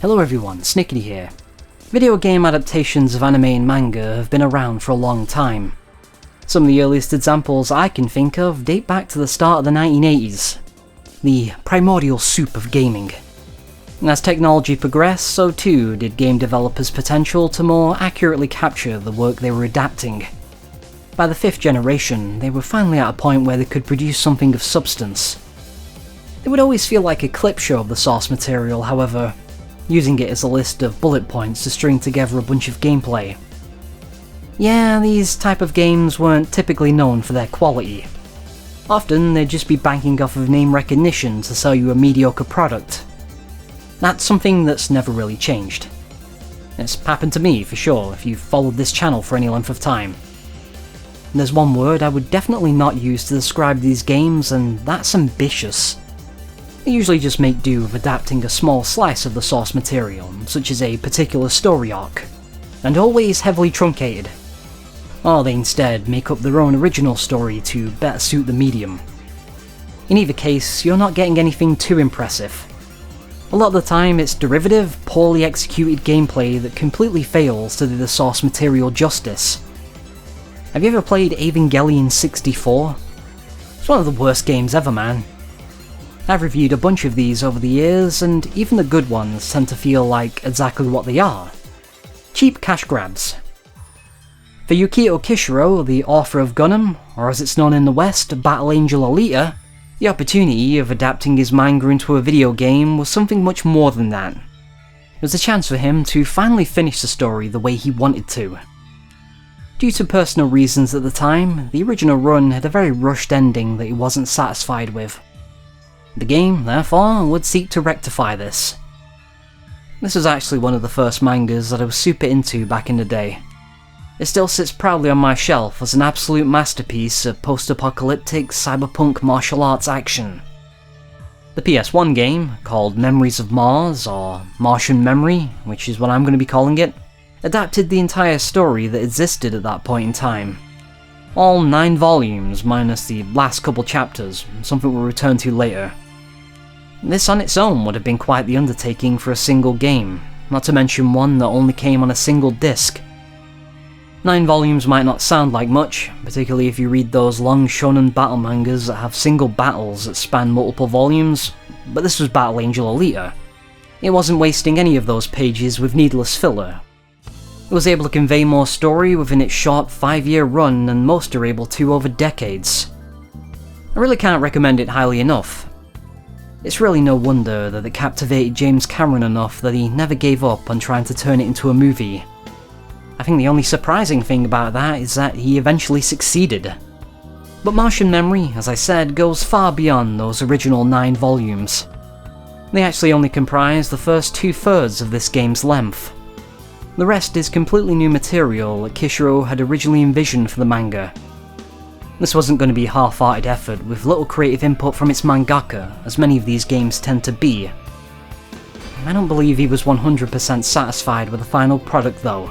Hello everyone, Snickety here. Video game adaptations of anime and manga have been around for a long time. Some of the earliest examples I can think of date back to the start of the 1980s. The primordial soup of gaming. And as technology progressed, so too did game developers' potential to more accurately capture the work they were adapting. By the 5th generation, they were finally at a point where they could produce something of substance. It would always feel like a clip show of the source material, however, using it as a list of bullet points to string together a bunch of gameplay. Yeah, these type of games weren't typically known for their quality. Often, they'd just be banking off of name recognition to sell you a mediocre product. That's something that's never really changed. It's happened to me, for sure, if you've followed this channel for any length of time. There's one word I would definitely not use to describe these games, and that's ambitious. They usually just make do with adapting a small slice of the source material, such as a particular story arc, and always heavily truncated. Or they instead make up their own original story to better suit the medium. In either case, you're not getting anything too impressive. A lot of the time it's derivative, poorly executed gameplay that completely fails to do the source material justice. Have you ever played Evangelion 64? It's one of the worst games ever, man. I've reviewed a bunch of these over the years, and even the good ones tend to feel like exactly what they are. Cheap cash grabs. For Yukito Kishiro, the author of Gunnm, or as it's known in the West, Battle Angel Alita, the opportunity of adapting his manga into a video game was something much more than that. It was a chance for him to finally finish the story the way he wanted to. Due to personal reasons at the time, the original run had a very rushed ending that he wasn't satisfied with. The game, therefore, would seek to rectify this. This was actually one of the first mangas that I was super into back in the day. It still sits proudly on my shelf as an absolute masterpiece of post-apocalyptic cyberpunk martial arts action. The PS1 game, called Memories of Mars, or Martian Memory, which is what I'm going to be calling it, adapted the entire story that existed at that point in time. All 9 volumes minus the last couple chapters, something we'll return to later. This on its own would have been quite the undertaking for a single game, not to mention one that only came on a single disc. 9 volumes might not sound like much, particularly if you read those long shonen battle mangas that have single battles that span multiple volumes, but this was Battle Angel Alita. It wasn't wasting any of those pages with needless filler. It was able to convey more story within its short 5-year run than most are able to over decades. I really can't recommend it highly enough. It's really no wonder that it captivated James Cameron enough that he never gave up on trying to turn it into a movie. I think the only surprising thing about that is that he eventually succeeded. But Martian Memory, as I said, goes far beyond those original 9 volumes. They actually only comprise the first 2/3 of this game's length. The rest is completely new material that Kishiro had originally envisioned for the manga. This wasn't going to be a half-hearted effort with little creative input from its mangaka, as many of these games tend to be. I don't believe he was 100% satisfied with the final product though,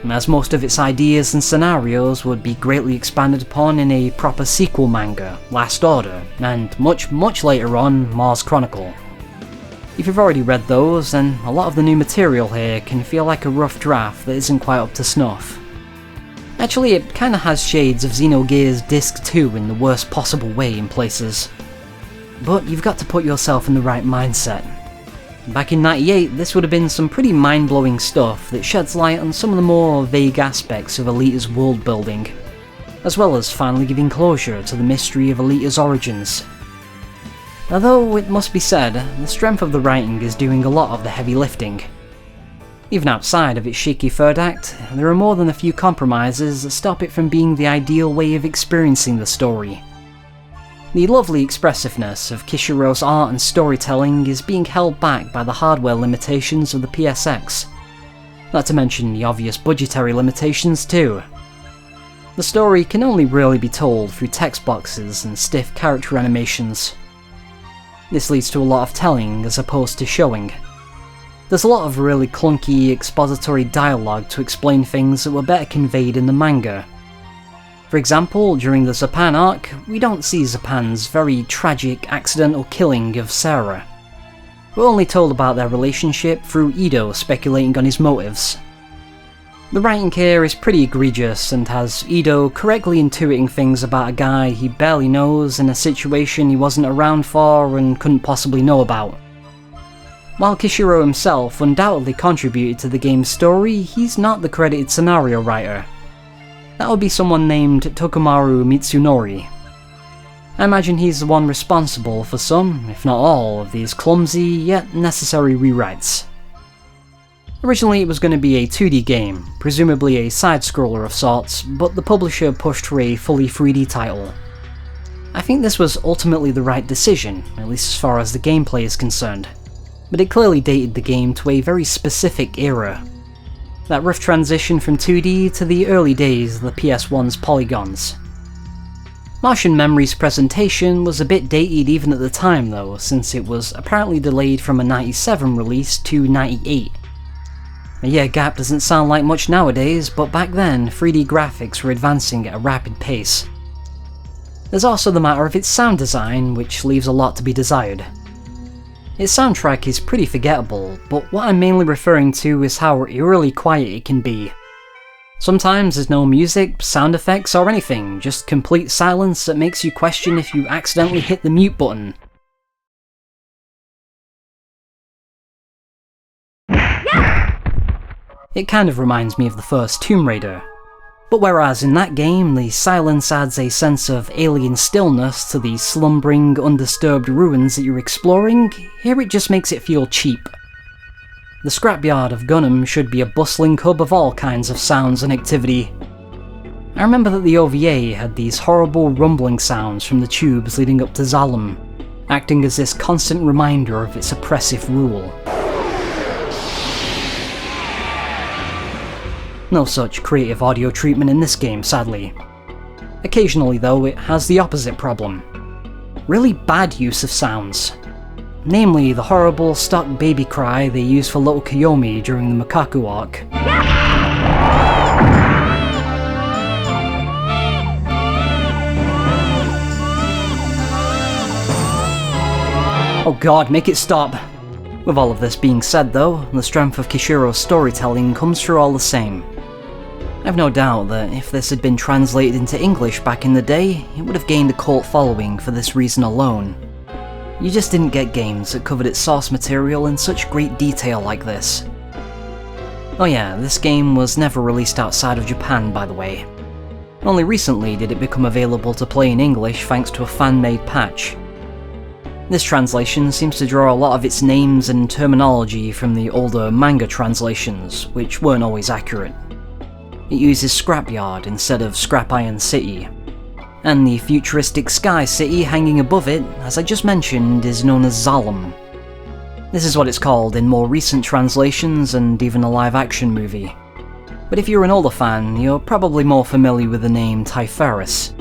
as most of its ideas and scenarios would be greatly expanded upon in a proper sequel manga, Last Order, and much later on, Mars Chronicle. If you've already read those, then a lot of the new material here can feel like a rough draft that isn't quite up to snuff. Actually, it kinda has shades of Xenogears Disc 2 in the worst possible way in places. But you've got to put yourself in the right mindset. Back in '98, this would have been some pretty mind-blowing stuff that sheds light on some of the more vague aspects of Alita's world building, as well as finally giving closure to the mystery of Alita's origins. Although, it must be said, the strength of the writing is doing a lot of the heavy lifting. Even outside of its shaky third act, there are more than a few compromises that stop it from being the ideal way of experiencing the story. The lovely expressiveness of Kishiro's art and storytelling is being held back by the hardware limitations of the PSX, not to mention the obvious budgetary limitations too. The story can only really be told through text boxes and stiff character animations. This leads to a lot of telling as opposed to showing. There's a lot of really clunky expository dialogue to explain things that were better conveyed in the manga. For example, during the Zapan arc, we don't see Zapan's very tragic accidental killing of Sarah. We're only told about their relationship through Ido speculating on his motives. The writing here is pretty egregious and has Ido correctly intuiting things about a guy he barely knows in a situation he wasn't around for and couldn't possibly know about. While Kishiro himself undoubtedly contributed to the game's story, he's not the credited scenario writer. That would be someone named Tokumaru Mitsunori. I imagine he's the one responsible for some, if not all, of these clumsy yet necessary rewrites. Originally it was going to be a 2D game, presumably a side-scroller of sorts, but the publisher pushed for a fully 3D title. I think this was ultimately the right decision, at least as far as the gameplay is concerned, but it clearly dated the game to a very specific era. That rough transition from 2D to the early days of the PS1's polygons. Martian Memory's presentation was a bit dated even at the time though, since it was apparently delayed from a 97 release to 98. A year gap doesn't sound like much nowadays, but back then 3D graphics were advancing at a rapid pace. There's also the matter of its sound design, which leaves a lot to be desired. Its soundtrack is pretty forgettable, but what I'm mainly referring to is how eerily quiet it can be. Sometimes there's no music, sound effects, or anything, just complete silence that makes you question if you accidentally hit the mute button. It kind of reminds me of the first Tomb Raider. But whereas in that game the silence adds a sense of alien stillness to the slumbering, undisturbed ruins that you're exploring, here it just makes it feel cheap. The scrapyard of Gunnm should be a bustling hub of all kinds of sounds and activity. I remember that the OVA had these horrible rumbling sounds from the tubes leading up to Zalem, acting as this constant reminder of its oppressive rule. No such creative audio treatment in this game, sadly. Occasionally though, it has the opposite problem. Really bad use of sounds. Namely, the horrible stock baby cry they use for little Kiyomi during the Makaku arc. Oh god, make it stop! With all of this being said though, the strength of Kishiro's storytelling comes through all the same. I've no doubt that if this had been translated into English back in the day, it would have gained a cult following for this reason alone. You just didn't get games that covered its source material in such great detail like this. Oh yeah, this game was never released outside of Japan, by the way. Only recently did it become available to play in English thanks to a fan-made patch. This translation seems to draw a lot of its names and terminology from the older manga translations, which weren't always accurate. It uses Scrapyard instead of Scrap Iron City, and the futuristic Sky City hanging above it, as I just mentioned, is known as Zalem. This is what it's called in more recent translations and even a live-action movie. But if you're an older fan, you're probably more familiar with the name Typharis.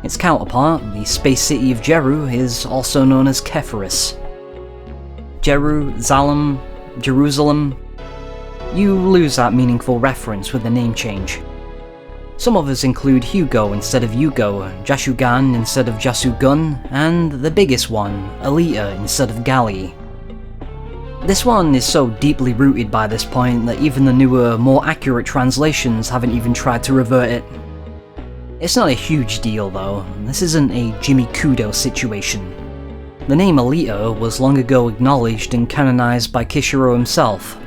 Its counterpart, the space city of Jeru, is also known as Kepharis. Jeru, Zalem, Jerusalem. You lose that meaningful reference with the name change. Some others include Hugo instead of Yugo, Jashugan instead of Jasugun, and the biggest one, Alita instead of Gali. This one is so deeply rooted by this point that even the newer, more accurate translations haven't even tried to revert it. It's not a huge deal though, this isn't a Jimmy Kudo situation. The name Alita was long ago acknowledged and canonized by Kishiro himself.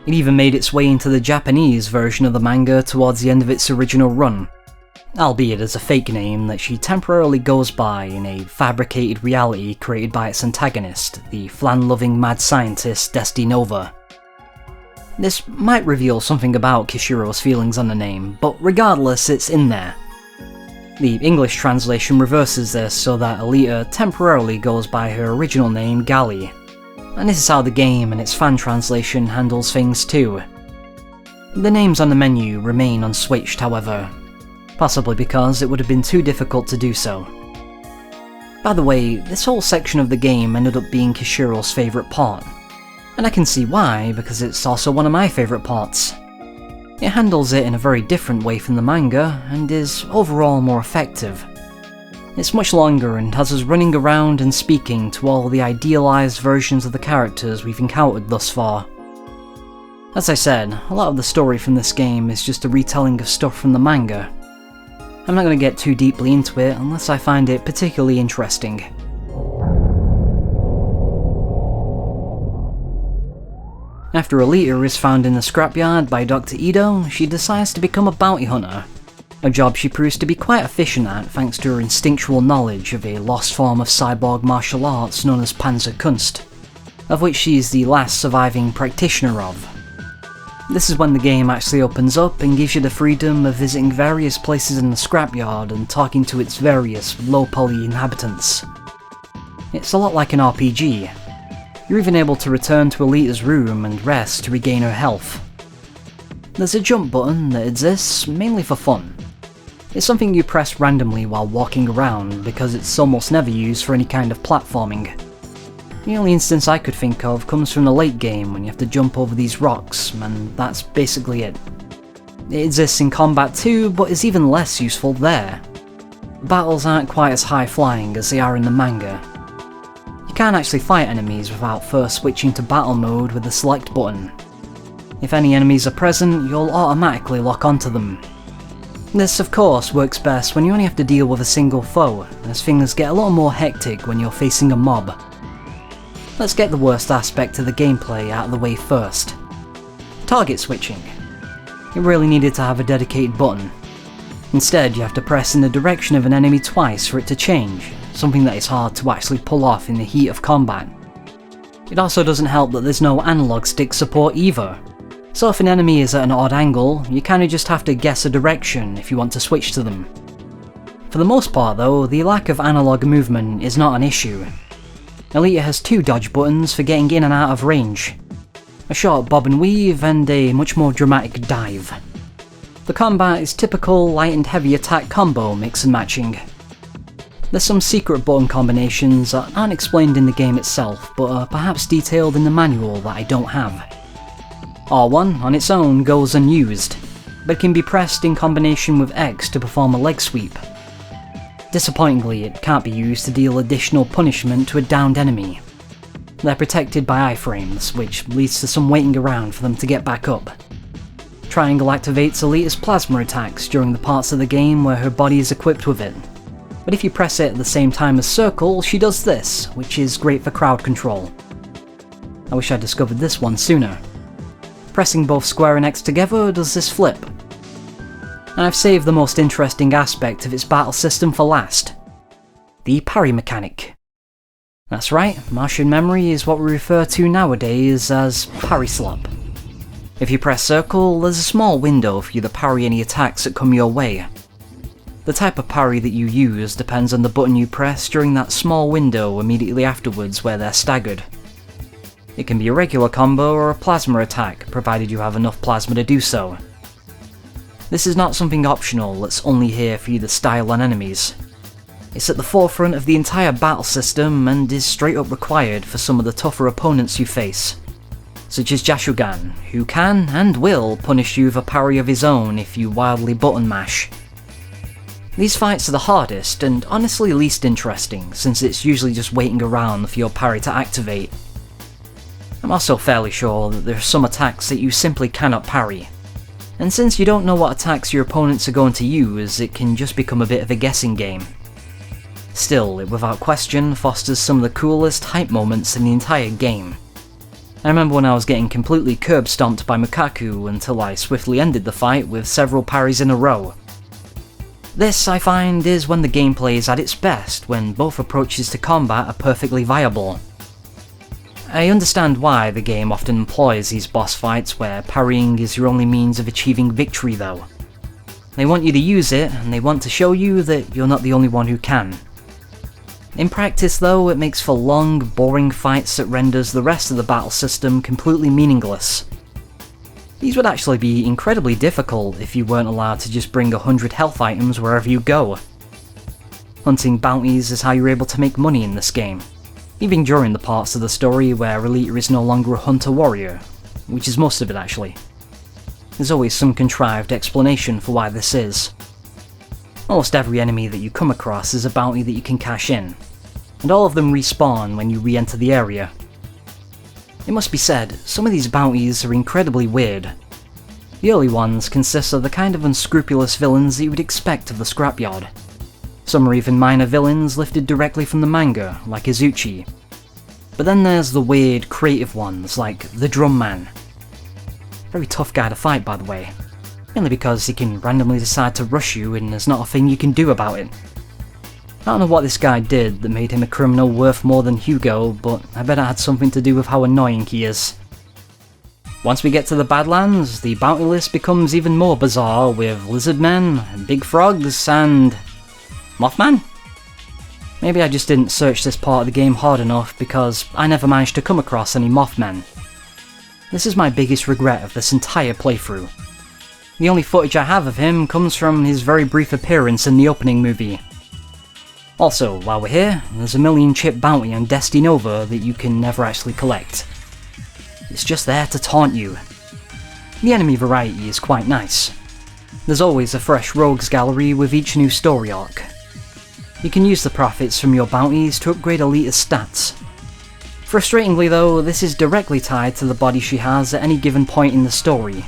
It even made its way into the Japanese version of the manga towards the end of its original run, albeit as a fake name that she temporarily goes by in a fabricated reality created by its antagonist, the flan-loving mad scientist Desti Nova. This might reveal something about Kishiro's feelings on the name, but regardless, it's in there. The English translation reverses this so that Alita temporarily goes by her original name Gali, and this is how the game and its fan translation handles things too. The names on the menu remain unswitched however, possibly because it would have been too difficult to do so. By the way, this whole section of the game ended up being Kishiro's favourite part, and I can see why, because it's also one of my favourite parts. It handles it in a very different way from the manga, and is overall more effective. It's much longer and has us running around and speaking to all the idealised versions of the characters we've encountered thus far. As I said, a lot of the story from this game is just a retelling of stuff from the manga. I'm not going to get too deeply into it unless I find it particularly interesting. After Alita is found in the scrapyard by Dr. Ido, she decides to become a bounty hunter, a job she proves to be quite efficient at thanks to her instinctual knowledge of a lost form of cyborg martial arts known as Panzerkunst, of which she is the last surviving practitioner of. This is when the game actually opens up and gives you the freedom of visiting various places in the scrapyard and talking to its various low-poly inhabitants. It's a lot like an RPG. You're even able to return to Alita's room and rest to regain her health. There's a jump button that exists mainly for fun. It's something you press randomly while walking around because it's almost never used for any kind of platforming. The only instance I could think of comes from the late game when you have to jump over these rocks, and that's basically it. It exists in combat too, but is even less useful there. Battles aren't quite as high flying as they are in the manga. You can't actually fight enemies without first switching to battle mode with the select button. If any enemies are present, you'll automatically lock onto them. This of course works best when you only have to deal with a single foe, as things get a little more hectic when you're facing a mob. Let's get the worst aspect of the gameplay out of the way first. Target switching. It really needed to have a dedicated button. Instead, you have to press in the direction of an enemy twice for it to change, something that is hard to actually pull off in the heat of combat. It also doesn't help that there's no analog stick support either. So if an enemy is at an odd angle, you kinda just have to guess a direction if you want to switch to them. For the most part though, the lack of analog movement is not an issue. Alita has two dodge buttons for getting in and out of range. A short bob and weave and a much more dramatic dive. The combat is typical light and heavy attack combo mix and matching. There's some secret button combinations that aren't explained in the game itself, but are perhaps detailed in the manual that I don't have. R1 on its own goes unused, but can be pressed in combination with X to perform a leg sweep. Disappointingly, it can't be used to deal additional punishment to a downed enemy. They're protected by iframes, which leads to some waiting around for them to get back up. Triangle activates Alita's plasma attacks during the parts of the game where her body is equipped with it. But if you press it at the same time as circle, she does this, which is great for crowd control. I wish I'd discovered this one sooner. Pressing both square and X together does this flip. And I've saved the most interesting aspect of its battle system for last. The parry mechanic. That's right, Martian Memory is what we refer to nowadays as parry slap. If you press circle, there's a small window for you to parry any attacks that come your way. The type of parry that you use depends on the button you press during that small window immediately afterwards where they're staggered. It can be a regular combo or a plasma attack, provided you have enough plasma to do so. This is not something optional that's only here for you to style on enemies. It's at the forefront of the entire battle system and is straight up required for some of the tougher opponents you face, such as Jashugan, who can and will punish you with a parry of his own if you wildly button mash. These fights are the hardest and honestly least interesting, since it's usually just waiting around for your parry to activate. I'm also fairly sure that there are some attacks that you simply cannot parry, and since you don't know what attacks your opponents are going to use, it can just become a bit of a guessing game. Still, it without question fosters some of the coolest hype moments in the entire game. I remember when I was getting completely curb stomped by Mukaku until I swiftly ended the fight with several parries in a row. This, I find, is when the gameplay is at its best, when both approaches to combat are perfectly viable. I understand why the game often employs these boss fights where parrying is your only means of achieving victory though. They want you to use it, and they want to show you that you're not the only one who can. In practice though, it makes for long, boring fights that renders the rest of the battle system completely meaningless. These would actually be incredibly difficult if you weren't allowed to just bring 100 health items wherever you go. Hunting bounties is how you're able to make money in this game, even during the parts of the story where Alita is no longer a hunter-warrior, which is most of it actually. There's always some contrived explanation for why this is. Almost every enemy that you come across is a bounty that you can cash in, and all of them respawn when you re-enter the area. It must be said, some of these bounties are incredibly weird. The early ones consist of the kind of unscrupulous villains that you would expect of the scrapyard. Some are even minor villains lifted directly from the manga, like Izuchi. But then there's the weird, creative ones, like the Drum Man. Very tough guy to fight, by the way. Mainly because he can randomly decide to rush you and there's not a thing you can do about it. I don't know what this guy did that made him a criminal worth more than Hugo, but I bet it had something to do with how annoying he is. Once we get to the Badlands, the bounty list becomes even more bizarre with lizard men, big frogs, and Mothman? Maybe I just didn't search this part of the game hard enough because I never managed to come across any Mothman. This is my biggest regret of this entire playthrough. The only footage I have of him comes from his very brief appearance in the opening movie. Also, while we're here, there's a million chip bounty on Destinova that you can never actually collect. It's just there to taunt you. The enemy variety is quite nice. There's always a fresh rogues gallery with each new story arc. You can use the profits from your bounties to upgrade Alita's stats. Frustratingly though, this is directly tied to the body she has at any given point in the story.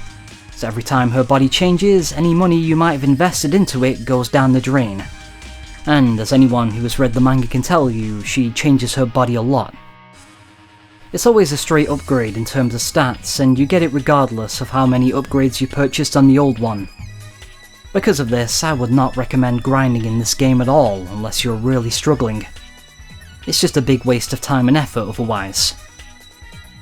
So every time her body changes, any money you might have invested into it goes down the drain. And as anyone who has read the manga can tell you, she changes her body a lot. It's always a straight upgrade in terms of stats, and you get it regardless of how many upgrades you purchased on the old one. Because of this, I would not recommend grinding in this game at all unless you're really struggling. It's just a big waste of time and effort otherwise.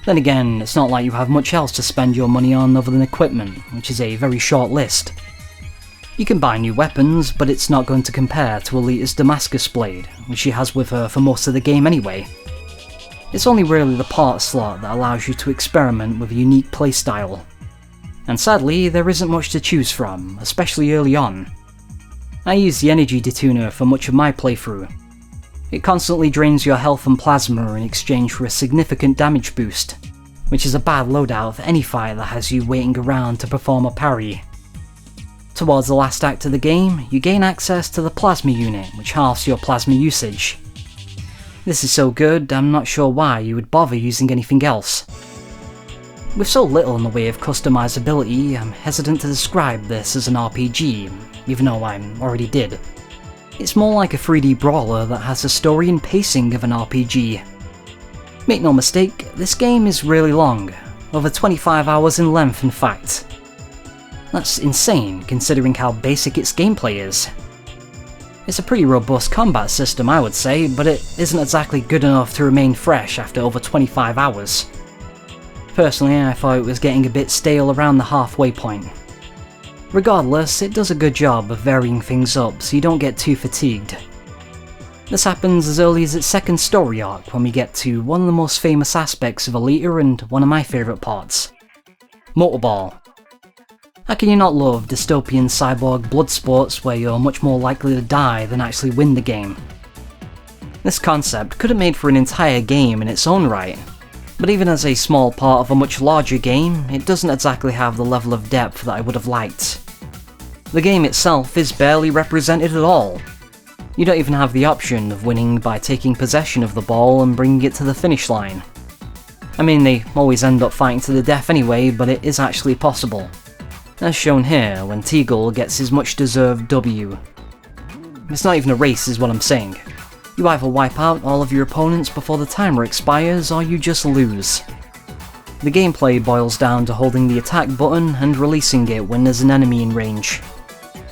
Then again, it's not like you have much else to spend your money on other than equipment, which is a very short list. You can buy new weapons, but it's not going to compare to Alita's Damascus blade, which she has with her for most of the game anyway. It's only really the parts slot that allows you to experiment with a unique playstyle. And sadly, there isn't much to choose from, especially early on. I use the energy detuner for much of my playthrough. It constantly drains your health and plasma in exchange for a significant damage boost, which is a bad loadout for any fight that has you waiting around to perform a parry. Towards the last act of the game, you gain access to the plasma unit, which halves your plasma usage. This is so good, I'm not sure why you would bother using anything else. With so little in the way of customizability, I'm hesitant to describe this as an RPG, even though I already did. It's more like a 3D brawler that has the story and pacing of an RPG. Make no mistake, this game is really long, over 25 hours in length in fact. That's insane, considering how basic its gameplay is. It's a pretty robust combat system, I would say, but it isn't exactly good enough to remain fresh after over 25 hours. Personally, I thought it was getting a bit stale around the halfway point. Regardless, it does a good job of varying things up so you don't get too fatigued. This happens as early as its second story arc when we get to one of the most famous aspects of Alita and one of my favourite parts. Motorball. How can you not love dystopian cyborg blood sports where you're much more likely to die than actually win the game? This concept could have made for an entire game in its own right, but even as a small part of a much larger game, it doesn't exactly have the level of depth that I would have liked. The game itself is barely represented at all. You don't even have the option of winning by taking possession of the ball and bringing it to the finish line. I mean, they always end up fighting to the death anyway, but it is actually possible. As shown here, when Teagle gets his much-deserved W. It's not even a race is what I'm saying. You either wipe out all of your opponents before the timer expires, or you just lose. The gameplay boils down to holding the attack button and releasing it when there's an enemy in range.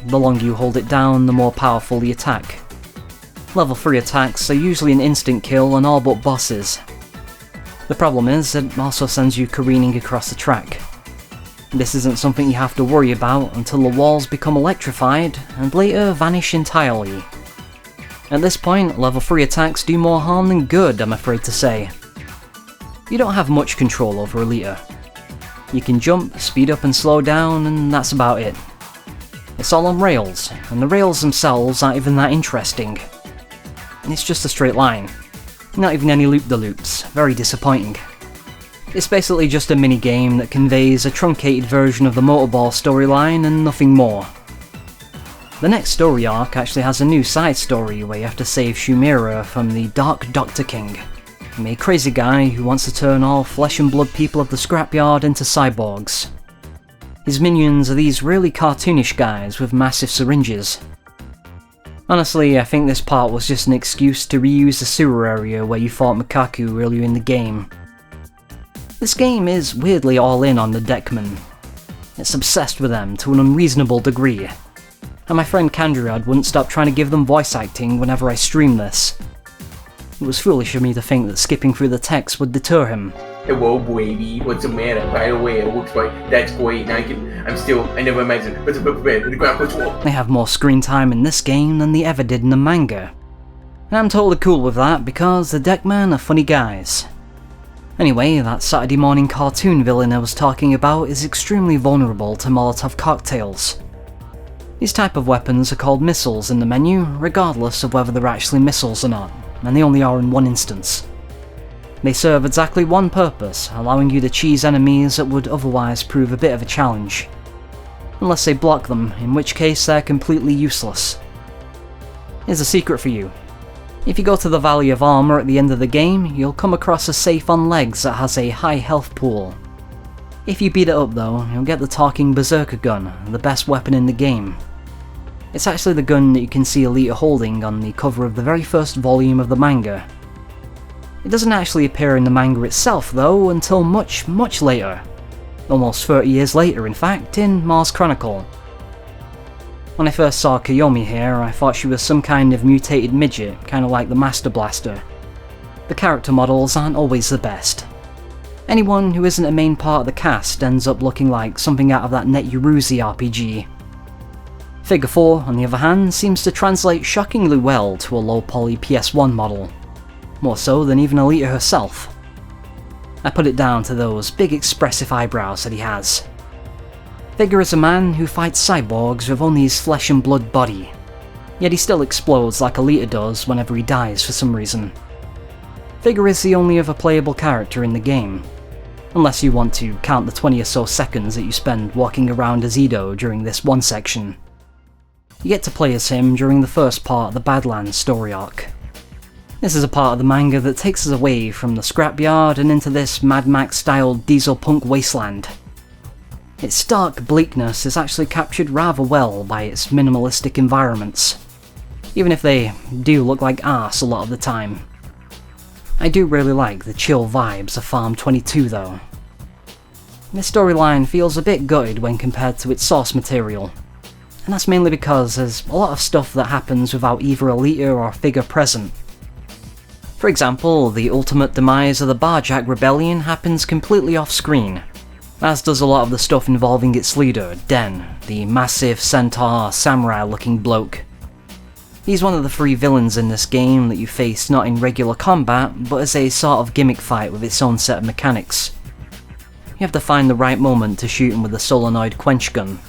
The longer you hold it down, the more powerful the attack. Level 3 attacks are usually an instant kill on all but bosses. The problem is, it also sends you careening across the track. This isn't something you have to worry about until the walls become electrified, and later vanish entirely. At this point, level 3 attacks do more harm than good, I'm afraid to say. You don't have much control over Alita. You can jump, speed up and slow down, and that's about it. It's all on rails, and the rails themselves aren't even that interesting. It's just a straight line. Not even any loop-de-loops, very disappointing. It's basically just a minigame that conveys a truncated version of the Motorball storyline and nothing more. The next story arc actually has a new side story where you have to save Shumira from the Dark Doctor King, a crazy guy who wants to turn all flesh and blood people of the scrapyard into cyborgs. His minions are these really cartoonish guys with massive syringes. Honestly, I think this part was just an excuse to reuse the sewer area where you fought Mikaku earlier in the game. This game is weirdly all in on the Deckmen. It's obsessed with them to an unreasonable degree, and my friend Kandrad wouldn't stop trying to give them voice acting whenever I streamed this. It was foolish of me to think that skipping through the text would deter him. Hello, baby. What's the matter? By the way, it looks like that's great. Now I never imagined. They have more screen time in this game than they ever did in the manga. And I'm totally cool with that because the Deckmen are funny guys. Anyway, that Saturday morning cartoon villain I was talking about is extremely vulnerable to Molotov cocktails. These type of weapons are called missiles in the menu, regardless of whether they're actually missiles or not, and they only are in one instance. They serve exactly one purpose, allowing you to cheese enemies that would otherwise prove a bit of a challenge. Unless they block them, in which case they're completely useless. Here's a secret for you. If you go to the Valley of Armor at the end of the game, you'll come across a safe on legs that has a high health pool. If you beat it up though, you'll get the talking berserker gun, the best weapon in the game. It's actually the gun that you can see Alita holding on the cover of the very first volume of the manga. It doesn't actually appear in the manga itself though until much, much later. Almost 30 years later in fact, in Mars Chronicle. When I first saw Kiyomi here, I thought she was some kind of mutated midget, kinda like the Master Blaster. The character models aren't always the best. Anyone who isn't a main part of the cast ends up looking like something out of that Net Yuruzi RPG. Figure 4, on the other hand, seems to translate shockingly well to a low-poly PS1 model. More so than even Alita herself. I put it down to those big expressive eyebrows that he has. Figure is a man who fights cyborgs with only his flesh and blood body, yet he still explodes like Alita does whenever he dies for some reason. Figure is the only other playable character in the game, unless you want to count the 20 or so seconds that you spend walking around as Ido during this one section. You get to play as him during the first part of the Badlands story arc. This is a part of the manga that takes us away from the scrapyard and into this Mad Max-style diesel punk wasteland. Its stark bleakness is actually captured rather well by its minimalistic environments, even if they do look like arse a lot of the time. I do really like the chill vibes of Farm 22 though. This storyline feels a bit gutted when compared to its source material, and that's mainly because there's a lot of stuff that happens without either Alita or Figure present. For example, the ultimate demise of the Barjack Rebellion happens completely off-screen, as does a lot of the stuff involving its leader, Den, the massive centaur samurai-looking bloke. He's one of the 3 villains in this game that you face not in regular combat, but as a sort of gimmick fight with its own set of mechanics. You have to find the right moment to shoot him with a solenoid quench gun.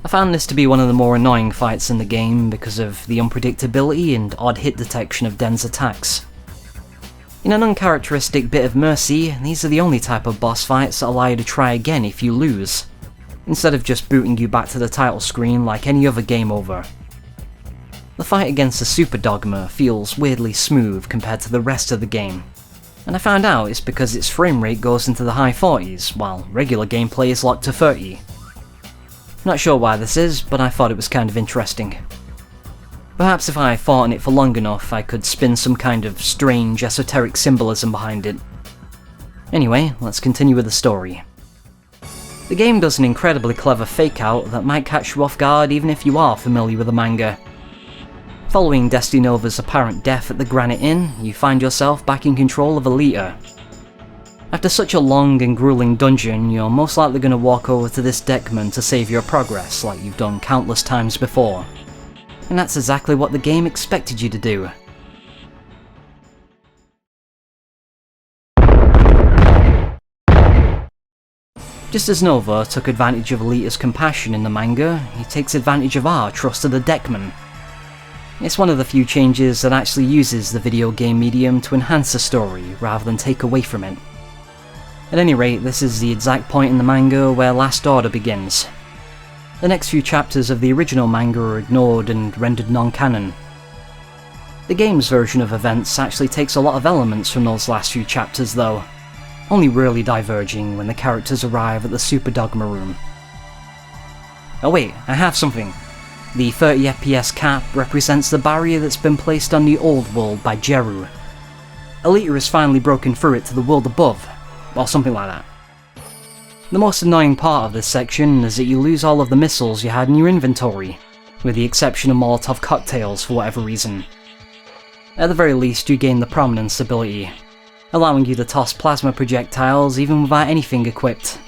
I found this to be one of the more annoying fights in the game because of the unpredictability and odd hit detection of Den's attacks. In an uncharacteristic bit of mercy, these are the only type of boss fights that allow you to try again if you lose, instead of just booting you back to the title screen like any other game over. The fight against the Super Dogma feels weirdly smooth compared to the rest of the game, and I found out it's because its frame rate goes into the high 40s, while regular gameplay is locked to 30. Not sure why this is, but I thought it was kind of interesting. Perhaps if I fought on it for long enough, I could spin some kind of strange esoteric symbolism behind it. Anyway, let's continue with the story. The game does an incredibly clever fake-out that might catch you off guard even if you are familiar with the manga. Following Destinova's apparent death at the Granite Inn, you find yourself back in control of Alita. After such a long and grueling dungeon, you're most likely going to walk over to this Deckman to save your progress like you've done countless times before. And that's exactly what the game expected you to do. Just as Nova took advantage of Alita's compassion in the manga, he takes advantage of our trust of the Deckman. It's one of the few changes that actually uses the video game medium to enhance the story rather than take away from it. At any rate, this is the exact point in the manga where Last Order begins. the next few chapters of the original manga are ignored and rendered non-canon. The game's version of events actually takes a lot of elements from those last few chapters though, only rarely diverging when the characters arrive at the Super Dogma room. Oh wait, I have something. The 30 FPS cap represents the barrier that's been placed on the old world by Jeru. Alita has finally broken through it to the world above, or something like that. The most annoying part of this section is that you lose all of the missiles you had in your inventory, with the exception of Molotov cocktails for whatever reason. At the very least, you gain the prominence ability, allowing you to toss plasma projectiles even without anything equipped.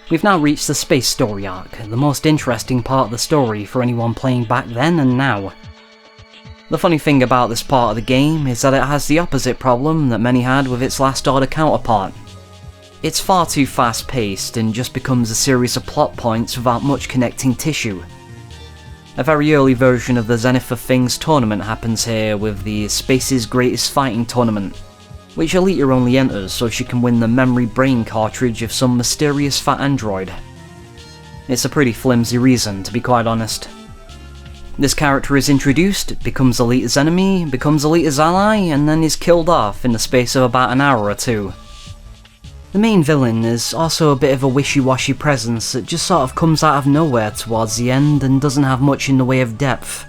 We've now reached the space story arc, the most interesting part of the story for anyone playing back then and now. The funny thing about this part of the game is that it has the opposite problem that many had with its Last Order counterpart. It's far too fast-paced and just becomes a series of plot points without much connecting tissue. A very early version of the Zenith of Things tournament happens here with the Space's Greatest Fighting Tournament, which Alita only enters so she can win the memory brain cartridge of some mysterious fat android. It's a pretty flimsy reason, to be quite honest. This character is introduced, becomes Alita's enemy, becomes Alita's ally, and then is killed off in the space of about an hour or two. The main villain is also a bit of a wishy-washy presence that just sort of comes out of nowhere towards the end and doesn't have much in the way of depth.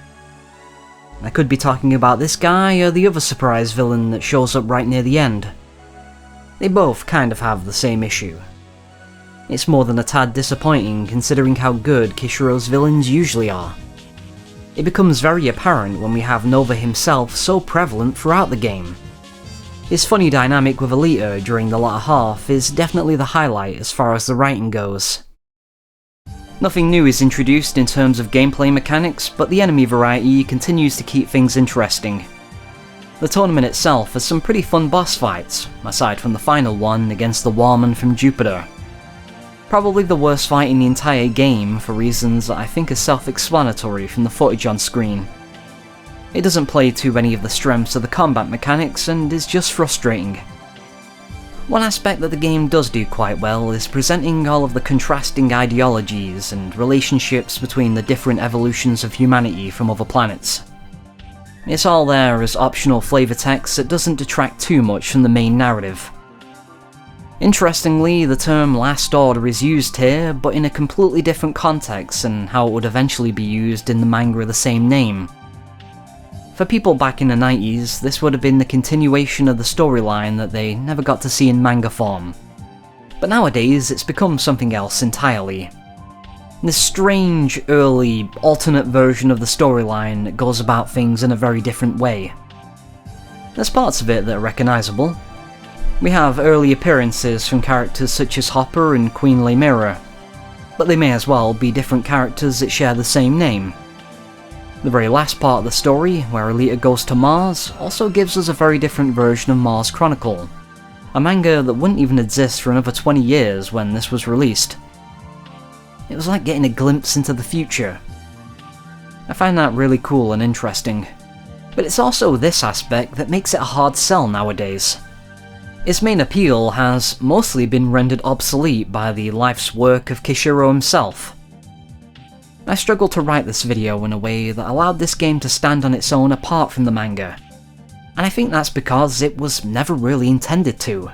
I could be talking about this guy or the other surprise villain that shows up right near the end. They both kind of have the same issue. It's more than a tad disappointing considering how good Kishiro's villains usually are. It becomes very apparent when we have Nova himself so prevalent throughout the game. His funny dynamic with Alita during the latter half is definitely the highlight as far as the writing goes. Nothing new is introduced in terms of gameplay mechanics, but the enemy variety continues to keep things interesting. The tournament itself has some pretty fun boss fights, aside from the final one against the Warman from Jupiter. Probably the worst fight in the entire game for reasons that I think are self-explanatory from the footage on screen. It doesn't play to any of the strengths of the combat mechanics and is just frustrating. One aspect that the game does do quite well is presenting all of the contrasting ideologies and relationships between the different evolutions of humanity from other planets. It's all there as optional flavor text that doesn't detract too much from the main narrative. Interestingly, the term Last Order is used here, but in a completely different context than how it would eventually be used in the manga of the same name. For people back in the 90s, this would have been the continuation of the storyline that they never got to see in manga form. But nowadays, it's become something else entirely. This strange, early, alternate version of the storyline that goes about things in a very different way. There's parts of it that are recognisable. We have early appearances from characters such as Hopper and Queen Lemira, but they may as well be different characters that share the same name. The very last part of the story, where Alita goes to Mars, also gives us a very different version of Mars Chronicle, a manga that wouldn't even exist for another 20 years when this was released. It was like getting a glimpse into the future. I find that really cool and interesting, but it's also this aspect that makes it a hard sell nowadays. Its main appeal has mostly been rendered obsolete by the life's work of Kishiro himself. I struggled to write this video in a way that allowed this game to stand on its own apart from the manga, and I think that's because it was never really intended to.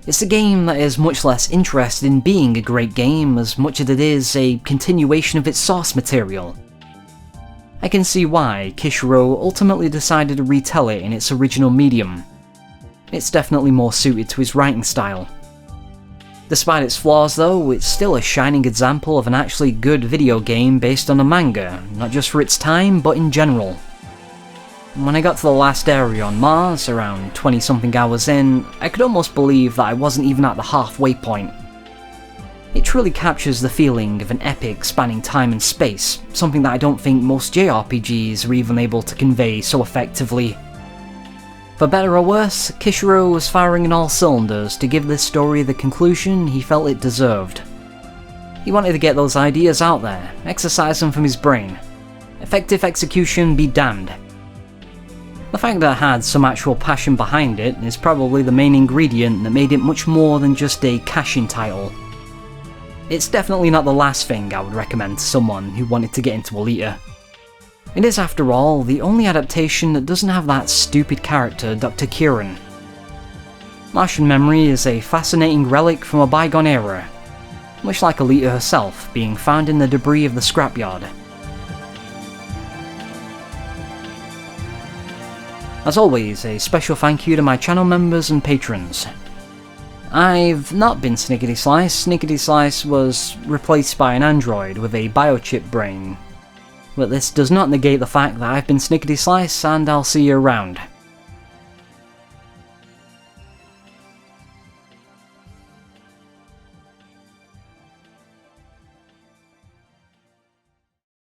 It's a game that is much less interested in being a great game as much as it is a continuation of its source material. I can see why Kishiro ultimately decided to retell it in its original medium. It's definitely more suited to his writing style. Despite its flaws though, it's still a shining example of an actually good video game based on a manga, not just for its time, but in general. When I got to the last area on Mars, around 20 something hours in, I could almost believe that I wasn't even at the halfway point. It truly captures the feeling of an epic spanning time and space, something that I don't think most JRPGs are even able to convey so effectively. For better or worse, Kishiro was firing on all cylinders to give this story the conclusion he felt it deserved. He wanted to get those ideas out there, exercise them from his brain. Effective execution be damned. The fact that it had some actual passion behind it is probably the main ingredient that made it much more than just a cash-in title. it's definitely not the last thing I would recommend to someone who wanted to get into Alita. It is, after all, the only adaptation that doesn't have that stupid character, Dr. Kieran. Martian Memory is a fascinating relic from a bygone era, much like Alita herself being found in the debris of the scrapyard. As always, a special thank you to my channel members and patrons. I've not been Snickety Slice. Snickety Slice was replaced by an android with a biochip brain. But this does not negate the fact that I've been Snickety Slice, and I'll see you around.